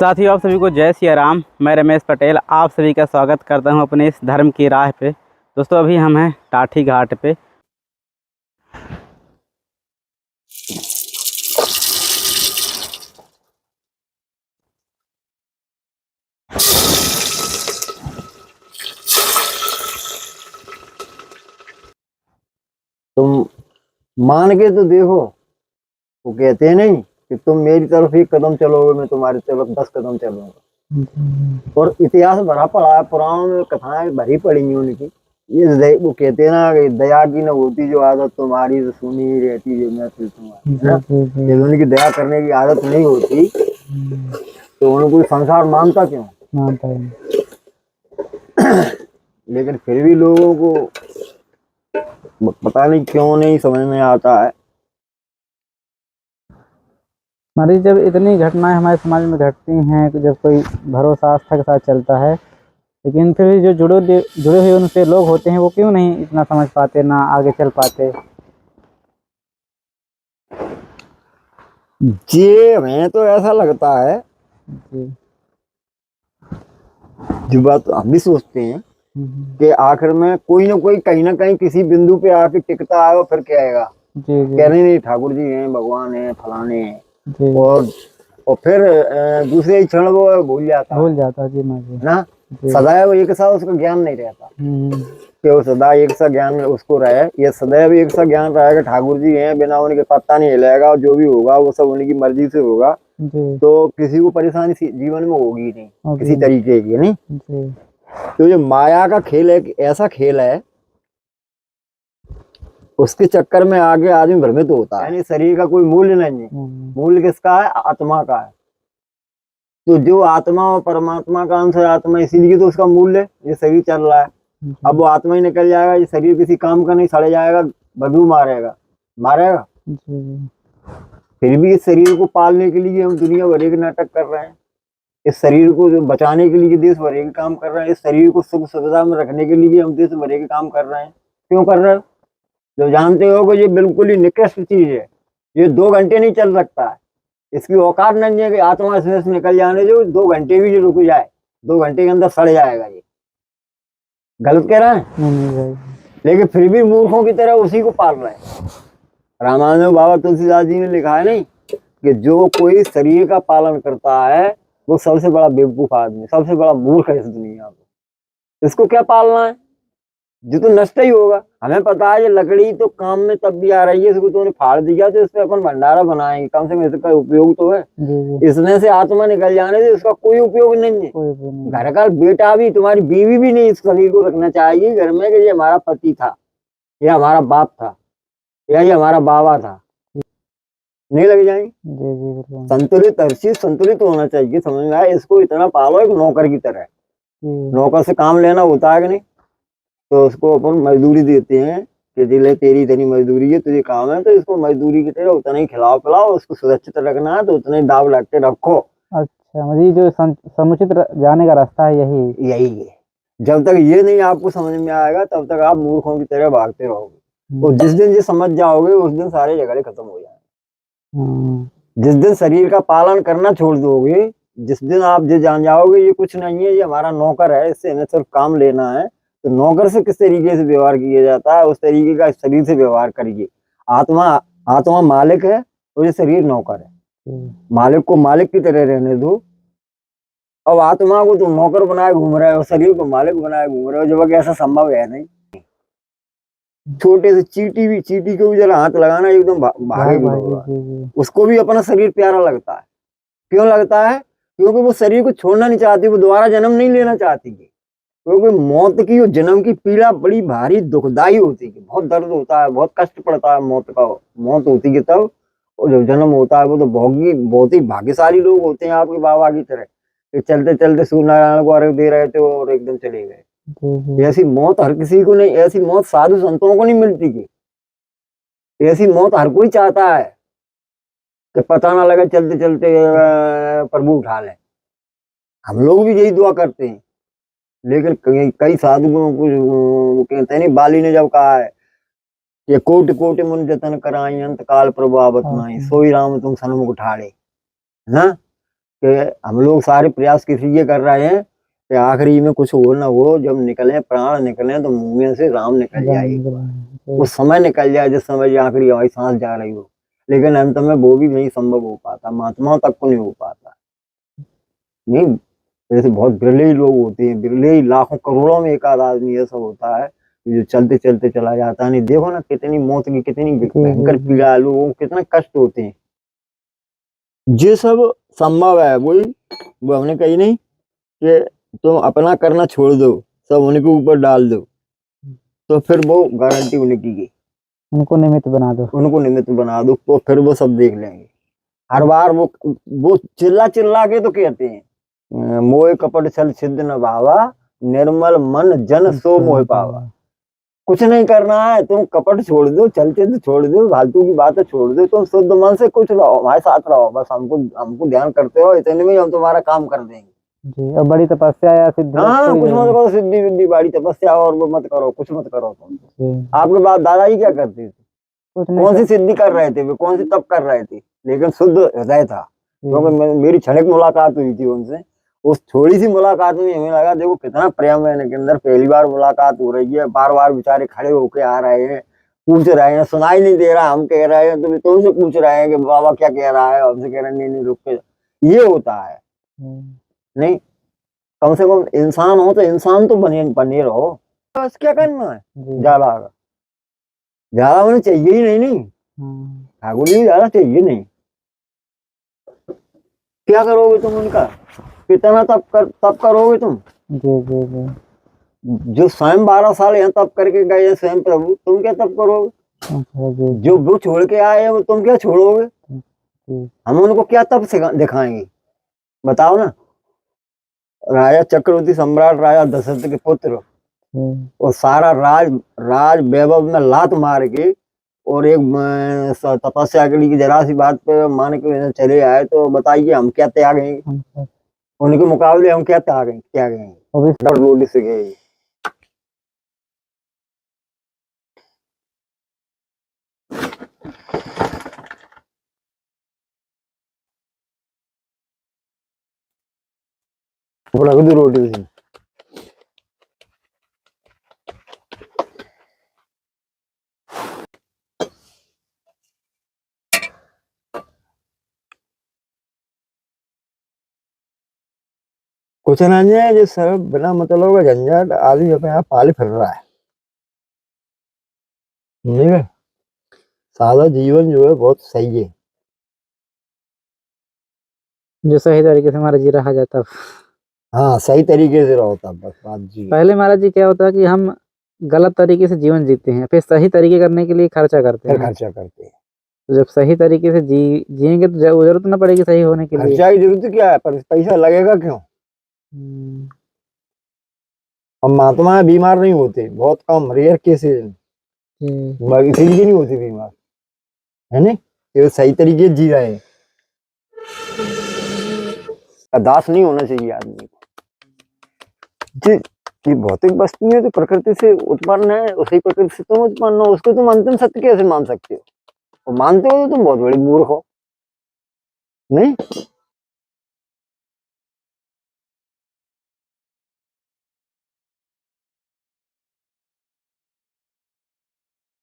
साथियों, आप सभी को जय सिया राम। मैं रमेश पटेल आप सभी का स्वागत करता हूं अपने इस धर्म की राह पे। दोस्तों, अभी हम हैं टाठी घाट पे। तुम मान के तो देखो। वो कहते हैं नहीं कि तुम मेरी तरफ 1 कदम चलोगे, मैं तुम्हारी तरफ 10 कदम चलूंगा। और इतिहास भरा पड़ा है, पुराणों में कथाएं भरी पड़ी हैं उनकी। वो कहते हैं ना कि दया की न होती जो आदत तुम्हारी, तो सुनी ही रहती जो मैं फिर तुम्हारी, है ना। जब उनकी दया करने की आदत नहीं होती तो उनको संसार मानता क्यों? मानता है। लेकिन फिर भी लोगों को पता नहीं क्यों नहीं समझ में आता है। हमारी जब इतनी घटनाएं हमारे समाज में घटती हैं, जब कोई भरोसा आस्था के साथ चलता है, लेकिन फिर भी जो जुड़े हुए उनसे लोग होते हैं, वो क्यों नहीं इतना समझ पाते, ना आगे चल पाते। जी, हमें तो ऐसा लगता है, जी। जो बात हम भी सोचते हैं कि आखिर में कोई ना कोई कहीं ना कहीं किसी बिंदु पे आके टिकता है और फिर क्या आएगा। जी जी कहने नहीं ठाकुर जी हैं, भगवान हैं, फलाने हैं। जी। और फिर दूसरे ही क्षण वो भूल जाता जी माँ जी। ना। जी। सदैव एक सा उसका ज्ञान नहीं रहता कि वो सदा एक सा ज्ञान उसको रहे। ये सदैव एक सा ज्ञान रहेगा, ठाकुर जी हैं, बिना उनके पत्ता नहीं हिलेगा, और जो भी होगा वो सब उनकी मर्जी से होगा। जी। तो किसी को परेशानी जीवन में होगी नहीं किसी तरीके की, नहीं। जी। तो जो माया का खेल है, एक ऐसा खेल है, उसके चक्कर में आगे आदमी भ्रमित होता है। यानी शरीर का कोई मूल्य नहीं है। मूल्य किसका है? आत्मा का है। तो जो आत्मा और परमात्मा का अंश है, आत्मा, इसीलिए तो उसका मूल्य, ये शरीर चल रहा है। अब वो आत्मा ही निकल जाएगा, ये शरीर किसी काम का नहीं, सड़ जाएगा, बदबू मारेगा। फिर भी इस शरीर को पालने के लिए हम दुनिया भर के नाटक कर रहे हैं। इस शरीर को जो बचाने के लिए देश भर के काम कर रहे हैं। इस शरीर को सुख सुविधा में रखने के लिए हम देश भर के काम कर रहे हैं। क्यों कर रहे हो? जो जानते हो कि ये बिल्कुल ही निकृष्ट चीज है, ये 2 घंटे नहीं चल सकता है। इसकी औकात नहीं है कि आत्मा इसमें से निकल जाने जो 2 घंटे भी रुक जाए, 2 घंटे के अंदर सड़ जाएगा। ये गलत कह रहा है। लेकिन फिर भी मूर्खों की तरह उसी को पाल रहे हैं। रामानुज बाबा तुलसीदास जी ने लिखा है नहीं कि जो कोई शरीर का पालन करता है वो सबसे बड़ा बेवकूफ आदमी, सबसे बड़ा मूर्ख है इस दुनिया में। इसको क्या पालना है? जो तो नष्ट ही होगा। हमें पता है ये लकड़ी तो काम में तब भी आ रही है, इसको तो फाड़ दिया तो इस पे अपन भंडारा बनाएंगे, कम से कम इसका उपयोग तो है। इसमें से आत्मा निकल जाने से इसका कोई उपयोग नहीं है। घर का बेटा भी, तुम्हारी बीवी भी नहीं इस शरीर को रखना चाहिए घर में कि ये हमारा पति था, या हमारा बाप था, या ये हमारा बाबा था। नहीं लग जाएंगे। संतुलित, हर चीज संतुलित होना चाहिए, समझ में आया। इसको इतना पालो एक नौकर की तरह। नौकर से काम लेना होता है कि नहीं? तो उसको अपन मजदूरी देते हैं कि दिले तेरी इतनी मजदूरी है, तुझे काम है, तो इसको मजदूरी की तरह उतना ही खिलाओ पिलाओ, उसको सुरक्षित रखना है तो उतना ही दाव लगते रखो। अच्छा, मतलब जो समुचित जाने का रास्ता है यही है। जब तक ये नहीं आपको समझ में आएगा तब तक आप मूर्खों की तरह भागते रहोगे। और जिस दिन ये समझ जाओगे उस दिन सारे झगड़े खत्म हो जाएंगे। जिस दिन शरीर का पालन करना छोड़ दोगे, जिस दिन आप ये जान जाओगे ये कुछ नहीं है, ये हमारा नौकर है, इससे हमें सिर्फ काम लेना है, तो नौकर से किस तरीके से व्यवहार किया जाता है उस तरीके का शरीर से व्यवहार करिए। आत्मा आत्मा मालिक है और ये शरीर नौकर है। मालिक को मालिक की तरह रहने दो। अब आत्मा को तुम नौकर बनाए घूम रहे हो, शरीर को मालिक बनाए घूम रहे हो, जबकि ऐसा संभव है नहीं। छोटे से चींटी को भी जरा हाथ लगाना एकदम भागे, उसको भी अपना शरीर प्यारा लगता है। क्यों लगता है? क्योंकि वो शरीर को छोड़ना नहीं चाहती, वो दोबारा जन्म नहीं लेना चाहती। क्योंकि मौत की और जन्म की पीड़ा बड़ी भारी दुखदाई होती है, बहुत दर्द होता है, बहुत कष्ट पड़ता है मौत का। मौत होती है तब, और जब जन्म होता है वो तो बहुत ही भाग्यशाली लोग होते हैं आपके बाबा की तरह, कि चलते चलते सूर्य नारायण को अर्घ दे रहे थे और एकदम चले गए। ऐसी मौत हर किसी को नहीं, ऐसी मौत साधु संतों को नहीं मिलती की। ऐसी मौत हर कोई चाहता है कि पता ना लगे चलते चलते प्रभु उठा ले। हम लोग भी यही दुआ करते हैं। लेकिन कई साधुओं को कहते हैं नहीं, बाली ने जब कहा है कि कोटि कोटि मुनि जतन कराई, अंत काल प्रभु आवत नाई, सोई राम तुम सन्मुख उठाड़े, ना। कि हम लोग सारे प्रयास किस लिए कर रहे हैं कि आखिरी में कुछ हो ना हो, जब निकले प्राण निकले तो मुंह में से राम निकल जाए, वो समय निकल जाए जिस समय आखिरी हमारी सांस जा रही हो। लेकिन अंत में वो भी नहीं संभव हो पाता, महात्माओं तक को नहीं हो पाता। नहीं, जैसे बहुत बिरले ही लोग होते हैं, बिरले ही लाखों करोड़ों में एक आध आदमी ऐसा होता है जो चलते चलते चला जाता है। नहीं देखो ना कितनी मौत की कितनी भयंकर पीड़ा है, लोगों को कितने कष्ट होते हैं। ये सब संभव है, वही वो हमने कही नहीं कि तुम अपना करना छोड़ दो, सब उन्हीं के ऊपर डाल दो, तो फिर वो गारंटी उनकी की, उनको निमित्त बना दो, उनको निमित्त बना दो, तो फिर वो सब देख लेंगे। हर बार वो चिल्ला चिल्ला के तो कहते हैं मोह कपट छल सिद्ध न भावा, निर्मल मन जन सो मोह पावा। कुछ नहीं करना है, तुम कपट छोड़ दो, छल सिद्ध छोड़ दो, फालतू की बातें छोड़ दो, तुम शुद्ध मन से कुछ रहो, हमारे साथ रहो, बस हमको ध्यान करते हो, इतने में हम तुम्हारा काम कर देंगे जी। और बड़ी तपस्या या सिद्धि, हाँ कुछ मत करो, सिद्धि विद्धि बड़ी तपस्या और वो मत करो, कुछ मत करो तुम। आपके बाप दादाजी क्या करते थे, कौन सी सिद्धि कर रहे थे, वे कौन सी तप कर रहे थे, लेकिन शुद्ध हृदय था। क्योंकि मेरी क्षणिक मुलाकात हुई थी उनसे, उस थोड़ी सी मुलाकात में हमें लगा देखो कितना प्रेम है इनके अंदर, पहली बार मुलाकात हो रही है, बार बार बेचारे खड़े होके आ रहे हैं, पूछ रहे हैं, सुनाई नहीं दे रहा, हम कह रहे हैं तो तुमसे पूछ रहे हैं कि बाबा क्या कह रहा है, हमसे कह रहे हैं नहीं नहीं रुक के, ये होता है। नहीं, कम से कम इंसान हो तो इंसान तो बने बने रहो, बस क्या करना है, ज्यादा ज्यादा होना चाहिए ही नहीं, ठाकुर जी ज्यादा चाहिए नहीं। क्या करोगे तुम उनका, कितना तप करोगे तुम, जी जी जी। जो स्वयं 12 साल यहाँ तप करके गए स्वयं प्रभु, तुम क्या तप करोगे, जो वो छोड़ के आए हैं वो तुम क्या छोड़ोगे, हम उनको क्या तप दिखाएंगे, बताओ ना। राजा चक्रवर्ती सम्राट राजा दशरथ के पुत्र, और सारा राज वैभव में लात मार के और एक तपस्या के लिए जरा सी बात पे मान के चले आए, तो बताइए हम क्या त्यागेंगे, उनके मुकाबले हम क्या त्यागेंगे, रोटी से गए। रोटी से कुछ ना है, जो सर बिना मतलब का झंझट आदमी अपने आप पाले फिर रहा है। ठीक है, सादा जीवन जो है बहुत सही है, जो सही तरीके से महाराज जी रहा जाता। हाँ सही तरीके से रहो तब बस बात जी। पहले महाराज जी क्या होता है कि हम गलत तरीके से जीवन जीते हैं, फिर सही तरीके करने के लिए खर्चा करते हैं, तो जब सही तरीके से जिएंगे तो जरूरत ना पड़ेगी सही होने के लिए। खर्चा की जरूरत क्या है, पर पैसा लगेगा क्यों। हम महात्मा बीमार नहीं होते, बहुत कम रेयर केसेस, इसीलिए नहीं होते बीमार, है ना, ये सही तरीके से जी रहे हैं। दास नहीं होना चाहिए आदमी को, जी भौतिक वस्तु है तो प्रकृति से उत्पन्न है, उसी प्रकृति से तुम उत्पन्न हो, उसको तुम अंतिम सत्य कैसे मान सकते हो, और मानते हो तो तुम बहुत बड़े मूर्ख हो। नहीं,